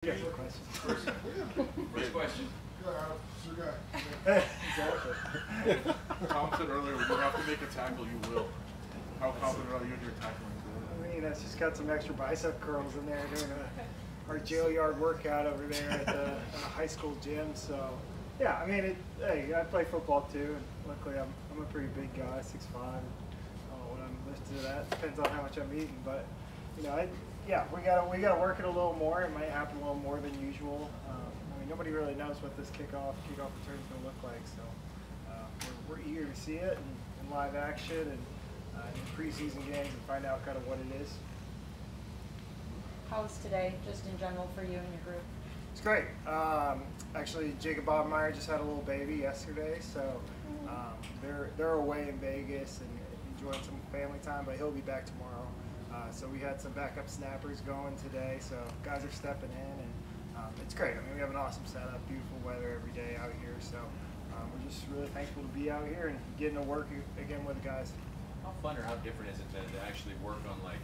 Yeah, no question. First question. Exactly. Tom said earlier, when you have to make a tackle, you will. How confident are you in your tackling? I mean, that's just got some extra bicep curls in there doing our jail yard workout over there at the high school gym. So, yeah, I mean, hey, I play football too, and luckily I'm a pretty big guy, 6'5". When I'm lifted to that, depends on how much I'm eating, but you know, yeah, we gotta work it a little more. It might happen a little more than usual. I mean, nobody really knows what this kickoff return is going to look like, so we're eager to see it in live action and in preseason games and find out kind of what it is. How was today, just in general, for you and your group? It's great. Actually, Jacob Bobbmeyer just had a little baby yesterday, so they're away in Vegas and enjoying some family time, but he'll be back tomorrow. So we had some backup snappers going today, so guys are stepping in, and it's great. I mean, we have an awesome setup, beautiful weather every day out here, so we're just really thankful to be out here and getting to work again with the guys. How fun or how different is it to actually work on like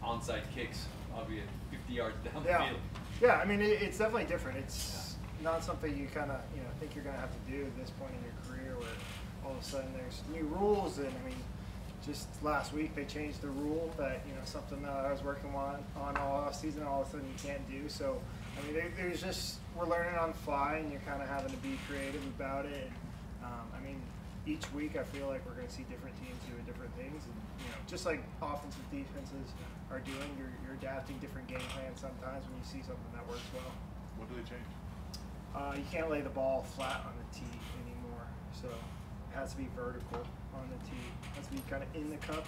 onside kicks, albeit 50 yards down the field? Yeah, I mean, it's definitely different. It's not something you kind of think you're going to have to do at this point in your career, where all of a sudden there's new rules, and I mean, just last week they changed the rule that something that I was working on all off season, all of a sudden you can't do. So I mean, there's just, we're learning on the fly, and you're kind of having to be creative about it. And, I mean, each week I feel like we're going to see different teams doing different things, and just like offensive defenses are doing, you're adapting different game plans sometimes when you see something that works well. What do they change? You can't lay the ball flat on the tee anymore, so it has to be vertical on the tee. It has to be kind of in the cup.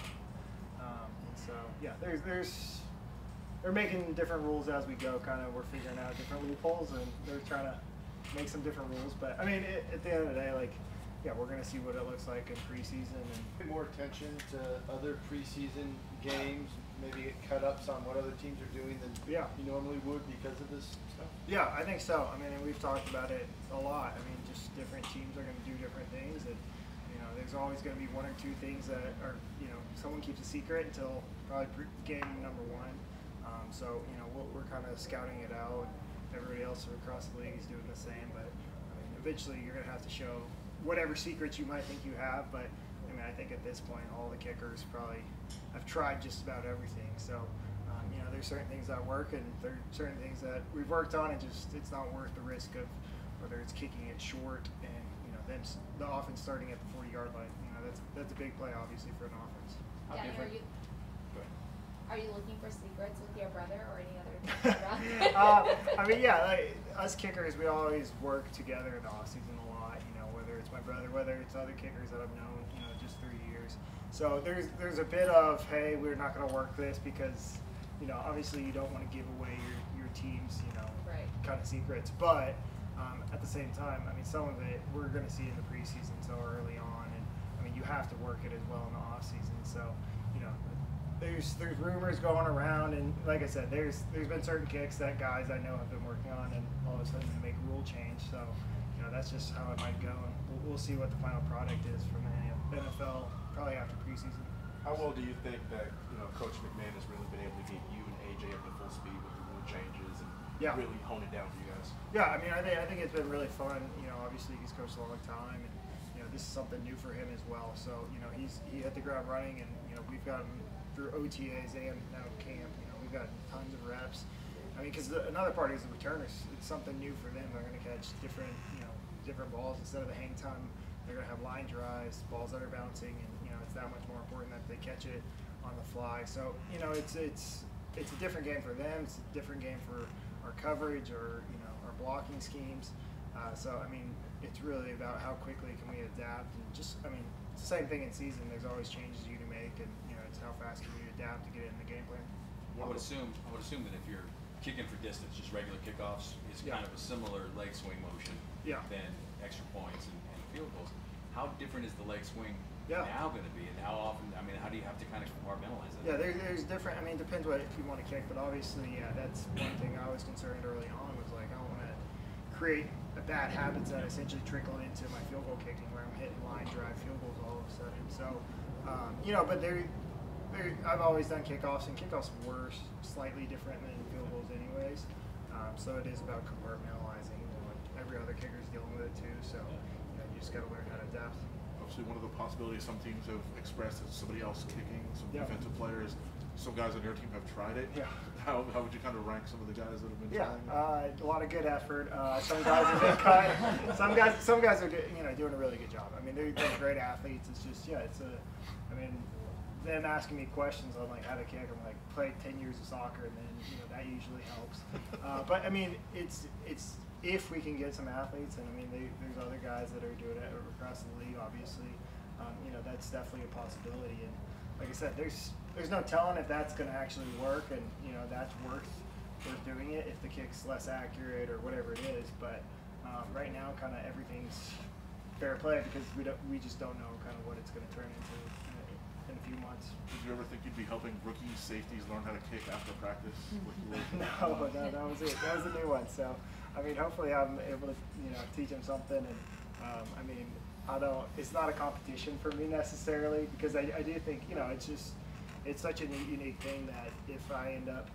And so yeah, they're making different rules as we go. Kind of, we're figuring out different loopholes, and they're trying to make some different rules. But I mean, at the end of the day, like, yeah, we're going to see what it looks like in preseason. And pay more attention to other preseason games, maybe get cut ups on what other teams are doing than you normally would because of this stuff? Yeah, I think so. I mean, and we've talked about it a lot. I mean, just different teams are going to do different things, and there's always going to be one or two things that are, someone keeps a secret until probably game number one. So, we're kind of scouting it out. Everybody else across the league is doing the same, but I mean, eventually you're going to have to show whatever secrets you might think you have. But I mean, I think at this point, all the kickers probably have tried just about everything. So, there's certain things that work, and there's certain things that we've worked on, and just it's not worth the risk of whether it's kicking it short and then the offense starting at the 40-yard line. That's a big play, obviously, for an offense. Danny, are you looking for secrets with your brother or any other I mean, yeah, like, us kickers, we always work together in the offseason a lot, whether it's my brother, whether it's other kickers that I've known, just 3 years. So there's a bit of, hey, we're not going to work this because, obviously you don't want to give away your team's, kind of secrets. But at the same time, I mean, some of it we're going to see in the preseason so early on, and I mean, you have to work it as well in the off season. So, there's rumors going around, and like I said, there's been certain kicks that guys I know have been working on, and all of a sudden they make a rule change. So, that's just how it might go, and we'll see what the final product is from the NFL probably after preseason. How well do you think that Coach McMahon has really been able to get you and AJ up to full speed with the rule changes and really hone it down for you guys? Yeah, I mean, I think it's been really fun. Obviously he's coached a long time, and this is something new for him as well. So he hit the ground running, and we've got him through OTAs and now camp. We've got tons of reps. I mean, because another part is the returners. It's something new for them. They're going to catch different balls instead of the hang time. They're going to have line drives, balls that are bouncing, and it's that much more important that they catch it on the fly. So it's a different game for them. It's a different game for our coverage or our blocking schemes. So I mean, it's really about how quickly can we adapt, and just I mean, it's the same thing in season. There's always changes you can make, and it's how fast can you adapt to get it in the game plan. I would assume that if you're kicking for distance, just regular kickoffs is kind of a similar leg swing motion than extra points and field goals. How different is the leg swing now going to be, and how often? I mean, how do you have to kind of compartmentalize that? Yeah, there's different. I mean, it depends what if you want to kick, but obviously, that's one thing I was concerned early on was like I don't want to create a bad habits that essentially trickle into my field goal kicking, where I'm hitting line drive field goals all of a sudden. So, but I've always done kickoffs, and kickoffs were slightly different than field goals anyways. So it is about compartmentalizing. Every other kicker is dealing with it too. So you just got to learn how to adapt. Obviously, one of the possibilities some teams have expressed is somebody else kicking, some defensive players. Some guys on your team have tried it. Yeah. How would you kind of rank some of the guys that have been trying? A lot of good effort. Some guys have been cut. Some guys are doing a really good job. I mean, they're great athletes. It's just them asking me questions on like how to kick. I'm like, played 10 years of soccer, and then that usually helps. But I mean, it's if we can get some athletes, and I mean, there's other guys that are doing it across the league. Obviously, that's definitely a possibility. And like I said, there's no telling if that's going to actually work, and that's worth doing it if the kick's less accurate or whatever it is. But right now, kind of everything's fair play because we just don't know kind of what it's going to turn into in a few months. Did you ever think you'd be helping rookie safeties learn how to kick after practice? No, that was it. That was a new one. So I mean, hopefully I'm able to teach them something. And I mean, it's not a competition for me necessarily because I do think it's such a unique thing that if I end up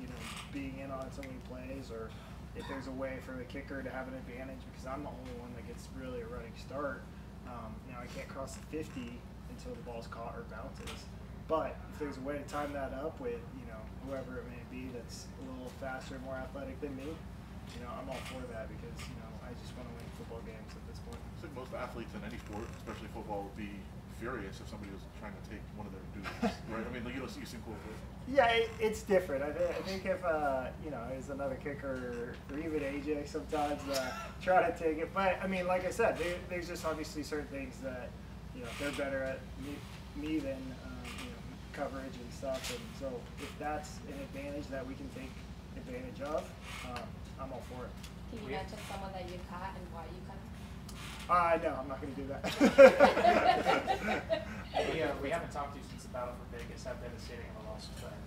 being in on so many plays, or if there's a way for the kicker to have an advantage because I'm the only one that gets really a running start. I can't cross the 50 until the ball's caught or bounces. But if there's a way to time that up with whoever it may be that's a little faster, more athletic than me, I'm all for that because I just want to win football games at this point. I think most athletes in any sport, especially football, would be furious if somebody was trying to take one of their dudes, right? I mean, you seem cool with it. Yeah, it's different. I think if as another kicker or even AJ sometimes try to take it, but I mean, like I said, there's just obviously certain things that they're better at me than coverage and stuff, and so if that's an advantage that we can take advantage of, I'm all for it. Can you mention someone that you caught and why you caught him? No, I'm not going to do that. We haven't talked to you since the Battle for Vegas. How devastating of a loss was that?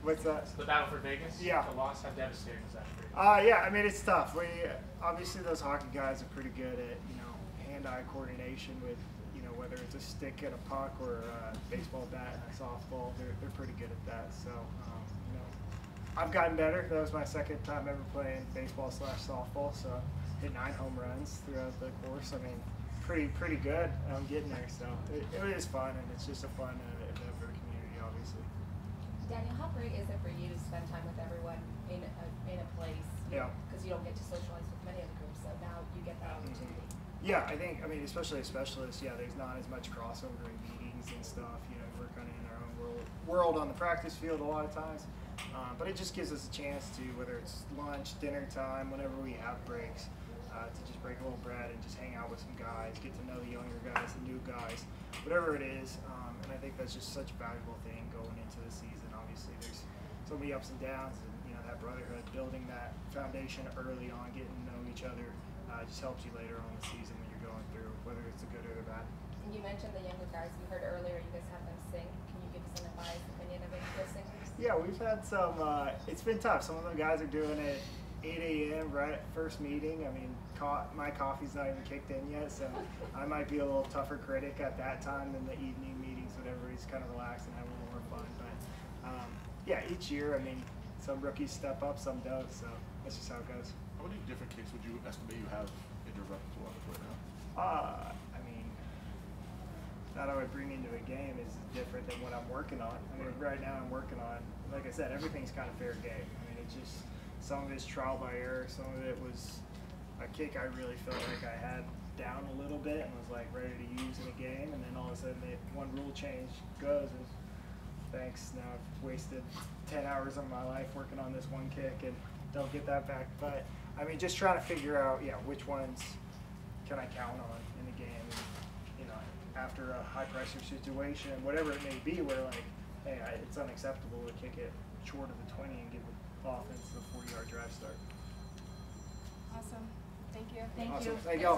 What's that? The Battle for Vegas? Yeah. The loss, how devastating was that for you? Yeah, I mean, it's tough. Obviously those hockey guys are pretty good at, hand-eye coordination with, whether it's a stick and a puck or a baseball bat and a softball. They're pretty good at that. So, I've gotten better. That was my second time ever playing baseball/softball. So, hit 9 home runs throughout the course. I mean, pretty good. I'm getting there. So, it is fun, and it's just a fun event for the community, obviously. Daniel, how great is it for you to spend time with everyone in a place? Because you don't get to socialize with many other groups, so now you get that opportunity. Yeah, I mean, especially as specialists, there's not as much crossover in meetings and stuff. We're kind of in our own world on the practice field a lot of times. But it just gives us a chance to, whether it's lunch, dinner time, whenever we have breaks, to just break a little bread and just hang out with some guys, get to know the younger guys, the new guys, whatever it is. And I think that's just such a valuable thing going into the season. Obviously, there's so many ups and downs, and that brotherhood, building that foundation early on, getting to know each other. Just helps you later on in the season when you're going through, whether it's the good or the bad. And you mentioned the younger guys. We heard earlier you guys have them sing. Can you give us an unbiased opinion of any of those singers? Yeah, we've had some. It's been tough. Some of the guys are doing it 8 a.m. right at first meeting. I mean, my coffee's not even kicked in yet, so I might be a little tougher critic at that time than the evening meetings, whenever he's kind of relaxed and have a little more fun. But each year, I mean, some rookies step up, some don't. So that's just how it goes. How many different kicks would you estimate you have in your repertoire right now? I mean, that I would bring into a game is different than what I'm working on. I mean, right now I'm working on, like I said, everything's kind of fair game. I mean, it's just, some of it's trial by error, some of it was a kick I really felt like I had down a little bit and was like ready to use in a game, and then all of a sudden one rule change goes, and thanks, now I've wasted 10 hours of my life working on this one kick and don't get that back. But I mean, just trying to figure out, which ones can I count on in the game. And, after a high pressure situation, whatever it may be, where like, hey, it's unacceptable to kick it short of the 20 and give the offense a 40-yard drive start. Awesome. Thank you. Awesome. Thank you all.